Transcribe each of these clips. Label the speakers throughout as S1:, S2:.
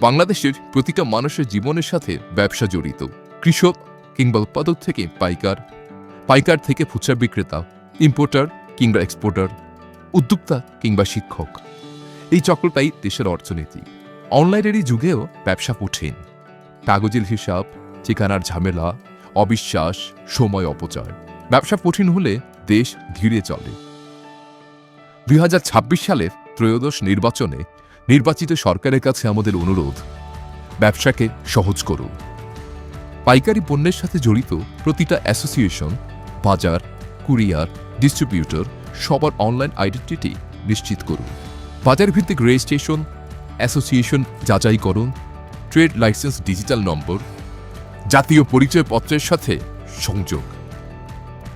S1: বাংলাদেশের প্রতিটা মানুষের জীবনের সাথে ব্যবসা জড়িত। কৃষক কিংবা উৎপাদক থেকে পাইকার, পাইকার থেকে খুচরা বিক্রেতা, ইম্পোর্টার কিংবা এক্সপোর্টার, উদ্যোক্তা কিংবা শিক্ষক, এই চক্রটাই দেশের অর্থনীতি। অনলাইনের এই যুগেও ব্যবসা কঠিন। কাগজের হিসাব, ঠিকানার ঝামেলা, অবিশ্বাস, সময় অপচয়। ব্যবসা কঠিন হলে দেশ ধীরে চলে। 2026 সালের ত্রয়োদশ নির্বাচনে নির্বাচিত সরকারের কাছে আমাদের অনুরোধ, ব্যবসাকে সহজ করুন। পাইকারি পণ্যের সাথে জড়িত প্রতিটা অ্যাসোসিয়েশন, বাজার, কুরিয়ার, ডিস্ট্রিবিউটর সবার অনলাইন আইডেন্টিটি নিশ্চিত করুন। বাজার ভিত্তিক রেজিস্ট্রেশন, অ্যাসোসিয়েশন যাচাইকরণ, ট্রেড লাইসেন্স ডিজিটাল নম্বর, জাতীয় পরিচয়পত্রের সাথে সংযোগ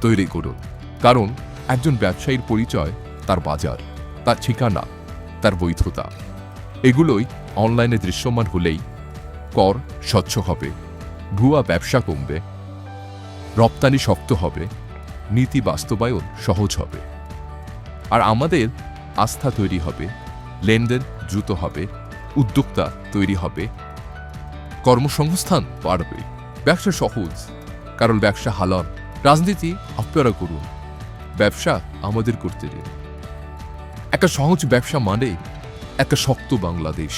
S1: তৈরি করুন। কারণ একজন ব্যবসায়ীর পরিচয় তার বাজার, তার ঠিকানা, তার বৈধতা। এগুলোই অনলাইনে দৃশ্যমান হলেই কর স্বচ্ছ হবে, ভুয়া ব্যবসা কমবে, রপ্তানি শক্ত হবে, নীতি বাস্তবায়ন সহজ হবে। আর আমাদের আস্থা তৈরি হবে, লেনদেন দ্রুত হবে, উদ্যোক্তা তৈরি হবে, কর্মসংস্থান বাড়বে। ব্যবসা সহজ, কারণ ব্যবসা হালাল। রাজনীতি আপনারা করুন, ব্যবসা আমাদের করতে দিন। একটা সহজ ব্যবসা মানে একটা শক্ত বাংলাদেশ।